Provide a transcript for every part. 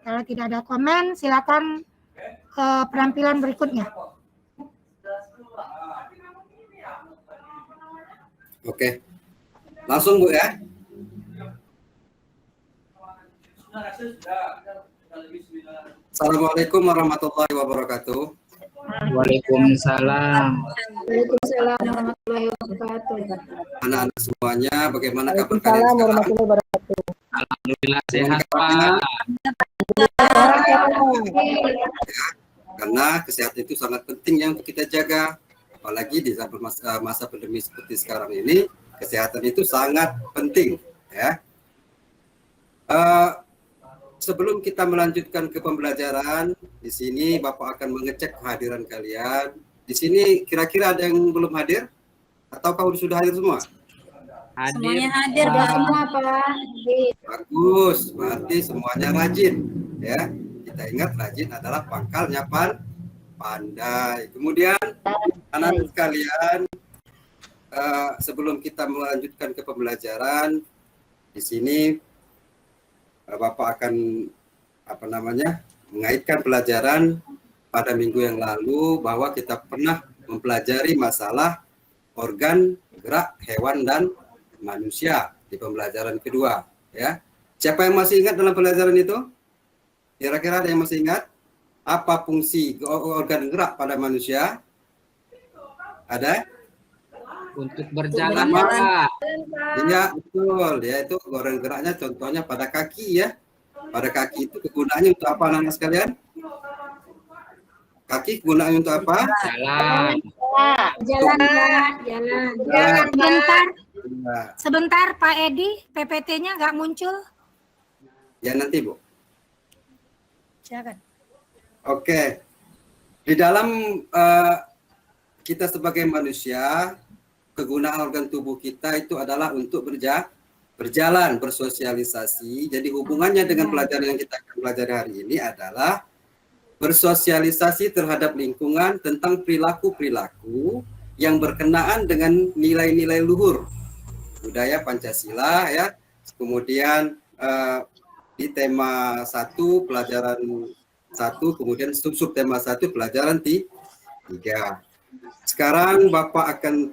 Kalau tidak ada komen, silakan ke penampilan berikutnya. Oke, langsung Bu ya. Assalamualaikum warahmatullahi wabarakatuh. Waalaikumsalam. Waalaikumsalam warahmatullahi wabarakatuh. Anak-anak semuanya, bagaimana kabar kalian Waalaikumsalam sekarang? warahmatullahi wabarakatuh. Alhamdulillah sehat Pak. Karena kesehatan itu sangat penting yang untuk kita jaga, apalagi di zaman masa pandemi seperti sekarang ini, kesehatan itu sangat penting ya. Sebelum kita melanjutkan ke pembelajaran, di sini Bapak akan mengecek kehadiran kalian. Di sini kira-kira ada yang belum hadir? Ataukah sudah hadir semua? Hadir. Semuanya hadir Pak. Semua Pak. Bagus, berarti semuanya rajin ya. Kita ingat rajin adalah pangkalnya pandai. Kemudian anak-anak sekalian, sebelum kita melanjutkan ke pembelajaran, di sini Bapak akan mengaitkan pelajaran pada minggu yang lalu bahwa kita pernah mempelajari masalah organ gerak hewan dan manusia di pembelajaran kedua ya. Siapa yang masih ingat dalam pelajaran itu? Kira-kira ada yang masih ingat? Apa fungsi organ gerak pada manusia? Ada? Untuk berjalan Pak. Iya betul, yaitu organ geraknya contohnya pada kaki ya. Pada kaki itu kegunaannya untuk apa anak-anak sekalian? Kaki kegunaannya untuk apa? Jalan. Jalan Pak, jalan. Sebentar Pak Edi, PPT-nya nggak muncul. Ya nanti Bu. Silakan. Oke, di dalam kita sebagai manusia, kegunaan organ tubuh kita itu adalah untuk berjalan, bersosialisasi. Jadi hubungannya dengan pelajaran yang kita akan pelajari hari ini adalah bersosialisasi terhadap lingkungan tentang perilaku-perilaku yang berkenaan dengan nilai-nilai luhur budaya Pancasila ya. Kemudian di tema 1 pelajaran 1, kemudian sub tema 1 pelajaran 3. Sekarang Bapak akan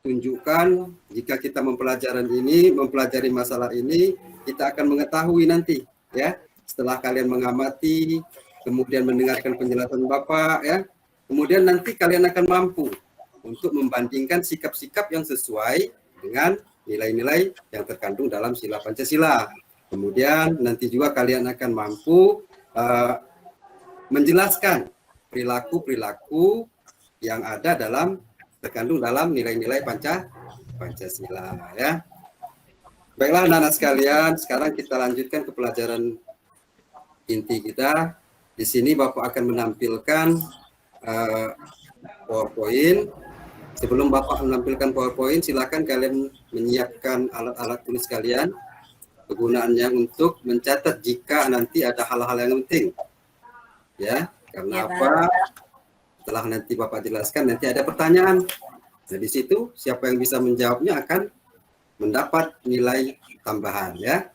tunjukkan jika kita mempelajari masalah ini, kita akan mengetahui nanti ya, setelah kalian mengamati, kemudian mendengarkan penjelasan Bapak ya, kemudian nanti kalian akan mampu untuk membandingkan sikap-sikap yang sesuai dengan nilai-nilai yang terkandung dalam sila Pancasila. Kemudian nanti juga kalian akan mampu menjelaskan perilaku-perilaku yang ada terkandung dalam nilai-nilai Pancasila ya. Baiklah anak-anak sekalian, sekarang kita lanjutkan ke pelajaran inti kita. Di sini Bapak akan menampilkan PowerPoint. Sebelum Bapak menampilkan PowerPoint, silakan kalian menyiapkan alat-alat tulis kalian. Kegunaannya untuk mencatat jika nanti ada hal-hal yang penting. Ya, karena apa? Setelah nanti Bapak jelaskan, nanti ada pertanyaan. Nah, di situ siapa yang bisa menjawabnya akan mendapat nilai tambahan ya.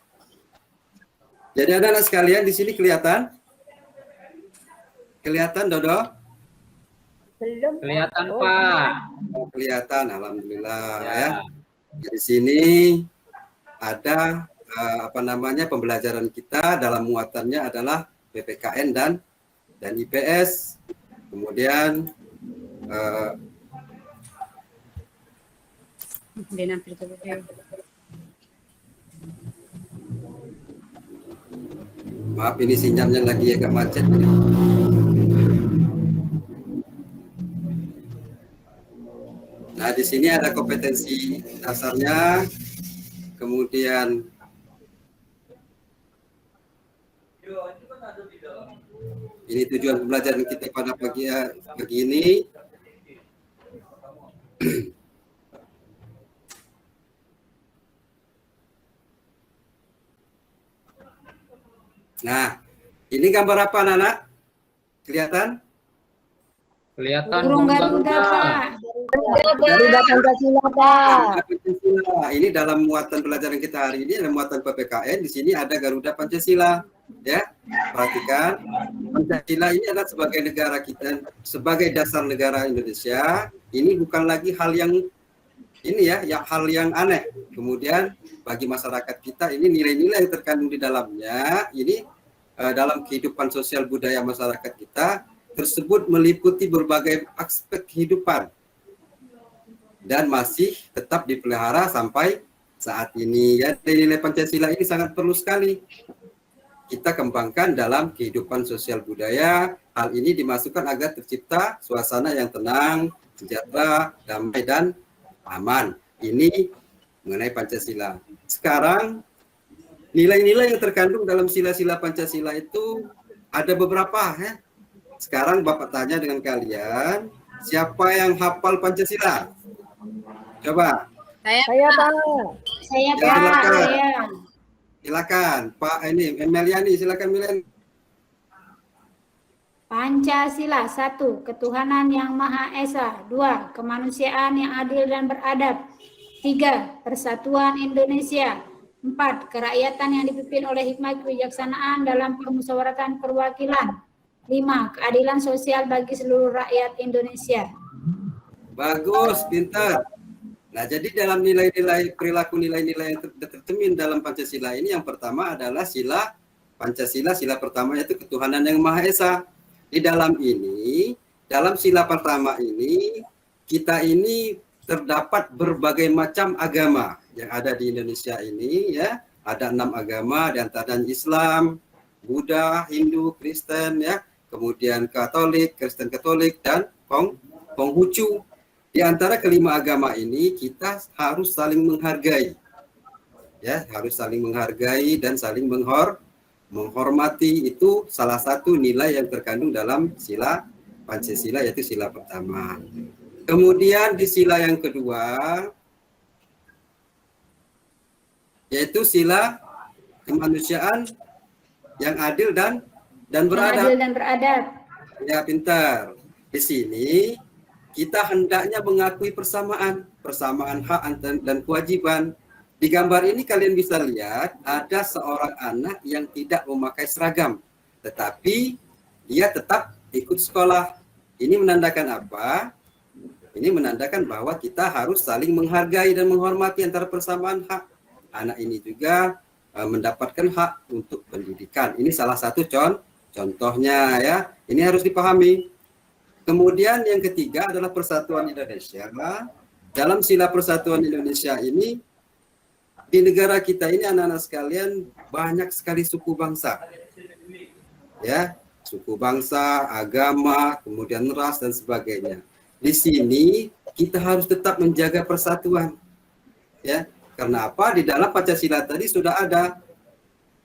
Jadi anak-anak sekalian di sini kelihatan? Kelihatan Dodo? Belum. Kelihatan Pak. Oh, kelihatan, alhamdulillah ya. Di sini ada pembelajaran kita dalam muatannya adalah PPKN dan IPS. Kemudian maaf ini sinyalnya lagi agak macet. Nah, di sini ada kompetensi dasarnya. Kemudian ini tujuan pembelajaran kita pada pagi ini. Nah, ini gambar apa anak-anak? Kelihatan? Kelihatan Burung Garuda Pak. Garuda Pancasila, Pak. Pancasila. Ini dalam muatan pelajaran kita hari ini, ada muatan PPKN. Di sini ada Garuda Pancasila. Ya, perhatikan. Pancasila ini adalah sebagai negara kita, sebagai dasar negara Indonesia. Ini bukan lagi hal yang ini ya, hal yang aneh. Kemudian bagi masyarakat kita ini nilai-nilai yang terkandung di dalamnya. Ini dalam kehidupan sosial budaya masyarakat kita tersebut meliputi berbagai aspek kehidupan dan masih tetap dipelihara sampai saat ini. Ya, nilai Pancasila ini sangat perlu sekali kita kembangkan dalam kehidupan sosial budaya. Hal ini dimasukkan agar tercipta suasana yang tenang, sejahtera, damai, dan aman. Ini mengenai Pancasila. Sekarang, nilai-nilai yang terkandung dalam sila-sila Pancasila itu ada beberapa. Ya. Sekarang Bapak tanya dengan kalian, siapa yang hafal Pancasila? Coba. Saya, Pak. Saya, Ya, Pak. silakan. Saya. Silakan, Pak ini Meliani, silakan Meliani. Pancasila 1. Ketuhanan yang Maha Esa. 2. Kemanusiaan yang adil dan beradab. 3. Persatuan Indonesia. 4. Kerakyatan yang dipimpin oleh hikmat kebijaksanaan dalam permusyawaratan perwakilan. 5. Keadilan sosial bagi seluruh rakyat Indonesia. Bagus, pintar. Nah, jadi dalam nilai-nilai perilaku nilai-nilai yang tercermin dalam Pancasila ini yang pertama adalah sila Pancasila, sila pertama yaitu ketuhanan yang Maha Esa. Di dalam ini, dalam sila pertama ini, kita ini terdapat berbagai macam agama yang ada di Indonesia ini ya. Ada 6 agama, di antaranya Islam, Buddha, Hindu, Kristen ya, kemudian Katolik, Kristen Katolik, dan Konghucu. Di antara kelima agama ini kita harus saling menghargai, ya, harus saling menghargai dan saling menghormati. Itu salah satu nilai yang terkandung dalam sila Pancasila, yaitu sila pertama. Kemudian di sila yang kedua, yaitu sila kemanusiaan yang adil dan beradab. Adil dan beradab. Ya, pintar. Di sini kita hendaknya mengakui persamaan hak dan kewajiban. Di gambar ini kalian bisa lihat ada seorang anak yang tidak memakai seragam, tetapi dia tetap ikut sekolah. Ini menandakan apa? Ini menandakan bahwa kita harus saling menghargai dan menghormati antara persamaan hak. Anak ini juga mendapatkan hak untuk pendidikan. Ini salah satu contohnya ya. Ini harus dipahami. Kemudian yang ketiga adalah Persatuan Indonesia. Dalam sila Persatuan Indonesia ini, di negara kita ini anak-anak sekalian banyak sekali suku bangsa. Ya, suku bangsa, agama, kemudian ras dan sebagainya. Di sini kita harus tetap menjaga persatuan. Ya, karena apa? Di dalam Pancasila tadi sudah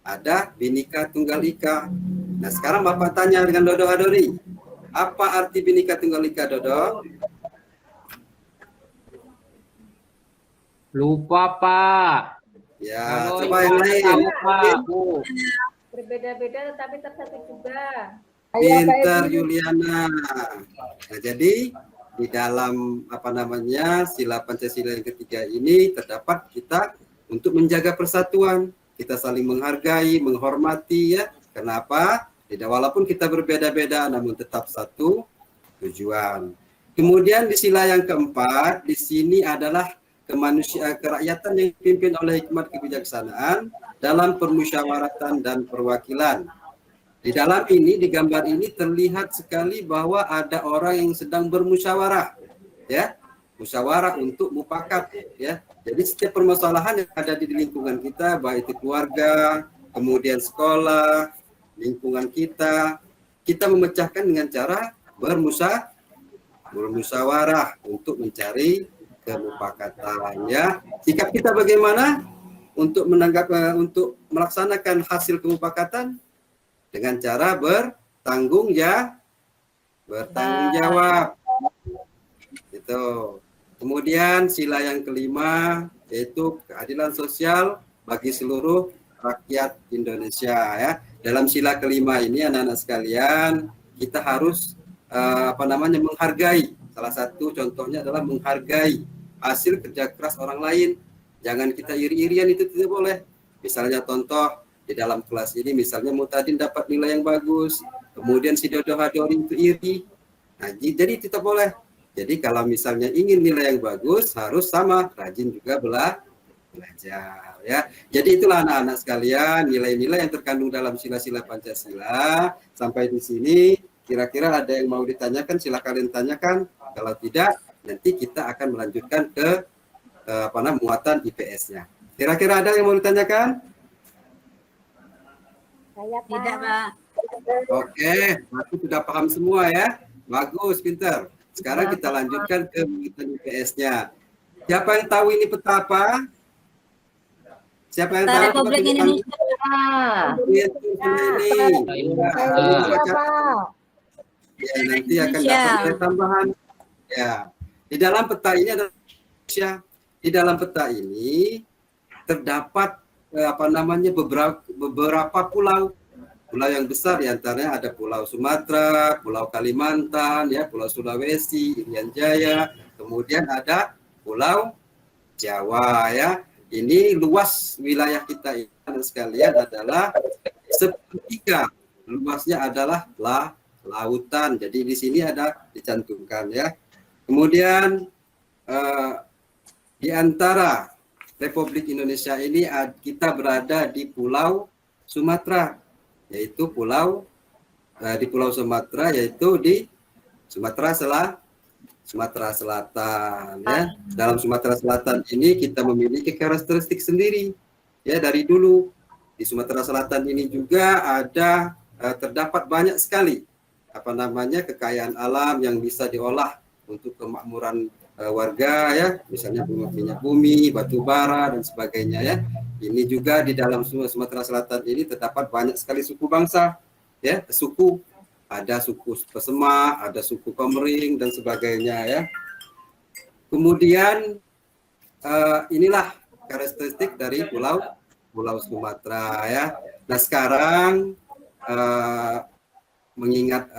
ada Bhinneka Tunggal Ika. Nah, sekarang Bapak tanya dengan Dodo Hadori. Apa arti Bhinneka Tunggal Ika, Dodo? Lupa, Pak. Ya, Halo, coba yang lain. tahu, Pak. Bu. Berbeda-beda tetapi tersatu juga. Pintar Yuliana. Nah, jadi di dalam sila Pancasila yang ketiga ini terdapat kita untuk menjaga persatuan. Kita saling menghargai, menghormati ya. Kenapa? Walaupun kita berbeda-beda namun tetap satu tujuan. Kemudian di sila yang keempat, di sini adalah kerakyatan yang dipimpin oleh hikmat kebijaksanaan dalam permusyawaratan dan perwakilan. Di dalam ini, di gambar ini terlihat sekali bahwa ada orang yang sedang bermusyawarah, ya, musyawarah untuk mufakat, ya. Jadi setiap permasalahan yang ada di lingkungan kita, baik itu keluarga, kemudian sekolah, lingkungan kita memecahkan dengan cara bermusyawarah untuk mencari kemufakatan, ya. Sikap kita bagaimana untuk untuk melaksanakan hasil kemufakatan? Dengan cara bertanggung jawab. Itu. Kemudian sila yang kelima yaitu keadilan sosial bagi seluruh rakyat Indonesia ya. Dalam sila kelima ini anak-anak sekalian, kita harus menghargai Salah satu contohnya adalah menghargai hasil kerja keras orang lain. Jangan kita iri-irian, itu tidak boleh. Misalnya contoh di dalam kelas ini, misalnya Mutadin dapat nilai yang bagus, kemudian si Dodo Hadori itu iri. Nah, jadi tidak boleh. Jadi kalau misalnya ingin nilai yang bagus, harus sama, rajin juga belajar ya. Jadi itulah anak-anak sekalian, nilai-nilai yang terkandung dalam sila-sila Pancasila. Sampai di sini kira-kira ada yang mau ditanyakan, silakan kalian tanyakan. Kalau tidak, nanti kita akan melanjutkan ke muatan IPS-nya. Kira-kira ada yang mau ditanyakan? Tidak, Pak. Oke, aku sudah paham semua ya. Bagus, pintar. Sekarang kita lanjutkan ke muatan IPS-nya. Siapa yang tahu ini peta apa? Siapa yang tahu? Republik Indonesia. Ya, nanti akan dapat nilai tambahan. Ya, di dalam peta ini ada Indonesia. Di dalam peta ini terdapat beberapa pulau. Pulau yang besar diantaranya ada Pulau Sumatera, Pulau Kalimantan, ya, Pulau Sulawesi, Irian Jaya, kemudian ada Pulau Jawa, ya. Ini luas wilayah kita ini sekalian adalah sepertiga luasnya adalah lautan. Jadi di sini ada dicantumkan, ya. Kemudian di antara Republik Indonesia ini kita berada di Pulau Sumatera, yaitu di Pulau Sumatera, yaitu di Sumatera Selatan, ya. Dalam Sumatera Selatan ini kita memiliki karakteristik sendiri, ya, dari dulu. Di Sumatera Selatan ini juga ada terdapat banyak sekali kekayaan alam yang bisa diolah untuk kemakmuran warga, ya, misalnya minyak bumi, batu bara dan sebagainya, ya. Ini juga di dalam Sumatera Selatan ini terdapat banyak sekali suku bangsa, ya, suku. Ada suku Pesema, ada suku Komering dan sebagainya, ya. Kemudian inilah karakteristik dari Pulau Sumatera, ya. Nah, sekarang mengingat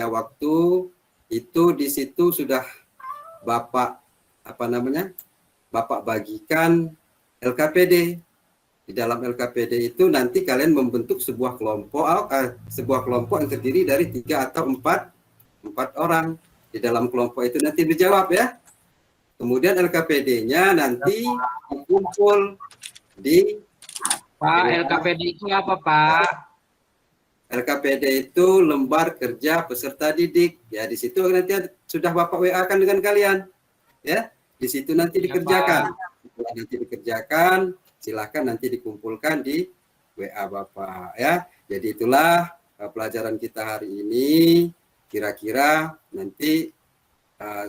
waktu itu, di situ sudah Bapak bagikan LKPD. Di dalam LKPD itu nanti kalian membentuk sebuah kelompok yang terdiri dari 3 atau 4 orang. Di dalam kelompok itu nanti dijawab, ya. Kemudian LKPD-nya nanti dikumpul di Pak, LKPD itu apa, Pak? LKPD itu lembar kerja peserta didik. Ya, di situ nanti sudah Bapak WA-kan dengan kalian. Ya, di situ nanti dikerjakan. Setelah nanti dikerjakan, silakan nanti dikumpulkan di WA Bapak, ya. Jadi itulah pelajaran kita hari ini. Kira-kira nanti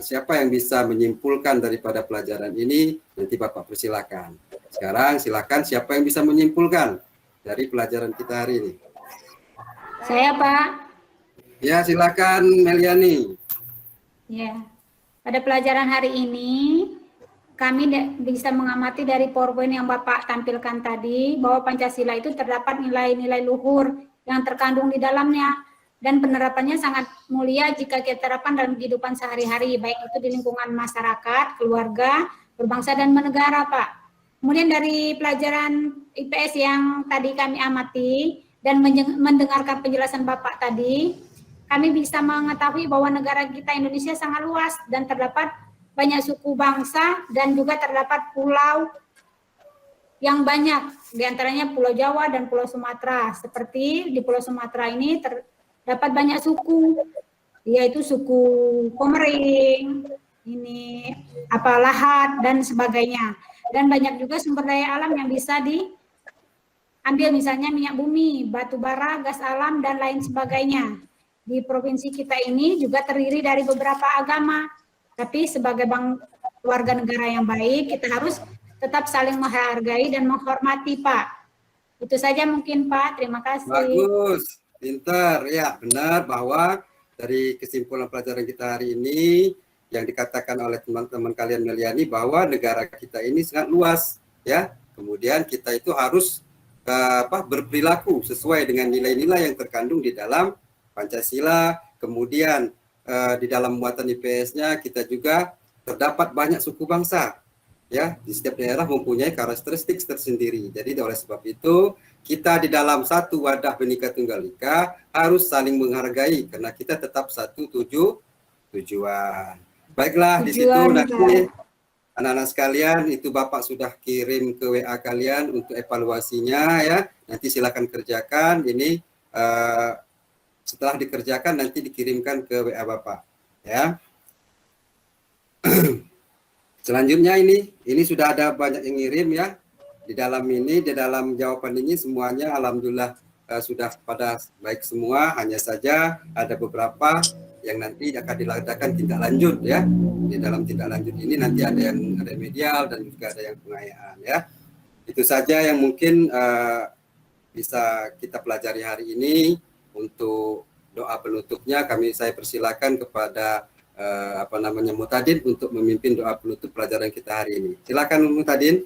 siapa yang bisa menyimpulkan daripada pelajaran ini, nanti Bapak persilakan. Sekarang silakan siapa yang bisa menyimpulkan dari pelajaran kita hari ini. Saya, Pak. Ya, silakan Meliani. Ya. Pada pelajaran hari ini kami bisa mengamati dari PowerPoint yang Bapak tampilkan tadi bahwa Pancasila itu terdapat nilai-nilai luhur yang terkandung di dalamnya dan penerapannya sangat mulia jika kita terapkan dalam kehidupan sehari-hari, baik itu di lingkungan masyarakat, keluarga, berbangsa dan bernegara, Pak. Kemudian dari pelajaran IPS yang tadi kami amati dan mendengarkan penjelasan Bapak tadi, kami bisa mengetahui bahwa negara kita Indonesia sangat luas dan terdapat banyak suku bangsa dan juga terdapat pulau yang banyak, diantaranya Pulau Jawa dan Pulau Sumatera. Seperti di Pulau Sumatera ini terdapat banyak suku, yaitu suku Komering, Lahat dan sebagainya. Dan banyak juga sumber daya alam yang bisa diambil, misalnya minyak bumi, batu bara, gas alam dan lain sebagainya. Di provinsi kita ini juga terdiri dari beberapa agama. Tapi sebagai warga negara yang baik, kita harus tetap saling menghargai dan menghormati, Pak. Itu saja mungkin, Pak. Terima kasih. Bagus, pintar. Ya, benar bahwa dari kesimpulan pelajaran kita hari ini, yang dikatakan oleh teman-teman kalian Meliani, bahwa negara kita ini sangat luas, ya. Kemudian kita itu harus berperilaku sesuai dengan nilai-nilai yang terkandung di dalam Pancasila. Kemudian di dalam muatan IPS-nya kita juga terdapat banyak suku bangsa. Ya, di setiap daerah mempunyai karakteristik tersendiri. Jadi oleh sebab itu kita di dalam satu wadah Bhinneka Tunggal Ika harus saling menghargai karena kita tetap satu tujuan. Baiklah, di situ nanti anak-anak sekalian itu Bapak sudah kirim ke WA kalian untuk evaluasinya ya. Nanti silakan kerjakan ini setelah dikerjakan nanti dikirimkan ke WA Bapak ya. Selanjutnya ini sudah ada banyak yang ngirim ya. Di dalam jawaban ini semuanya alhamdulillah sudah pada baik semua, hanya saja ada beberapa yang nanti akan dilakukan tindak lanjut ya. Di dalam tindak lanjut ini nanti ada yang remedial dan juga ada yang pengayaan ya. Itu saja yang mungkin bisa kita pelajari hari ini. Untuk doa penutupnya saya persilakan kepada Mutadin untuk memimpin doa penutup pelajaran kita hari ini. Silakan Mutadin.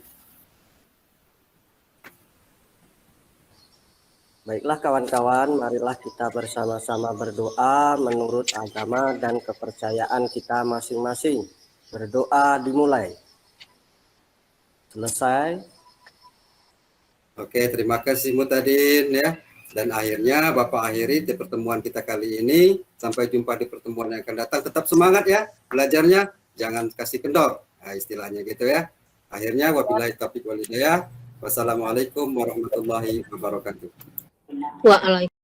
Baiklah kawan-kawan, marilah kita bersama-sama berdoa menurut agama dan kepercayaan kita masing-masing. Berdoa dimulai. Selesai. Oke, terima kasih Mutadin ya. Dan akhirnya Bapak akhiri di pertemuan kita kali ini. Sampai jumpa di pertemuan yang akan datang. Tetap semangat ya belajarnya. Jangan kasih kendor. Nah, istilahnya gitu ya. Akhirnya wabillahi taufiq wal hidayah. Wassalamualaikum warahmatullahi wabarakatuh. Waalaikumsalam.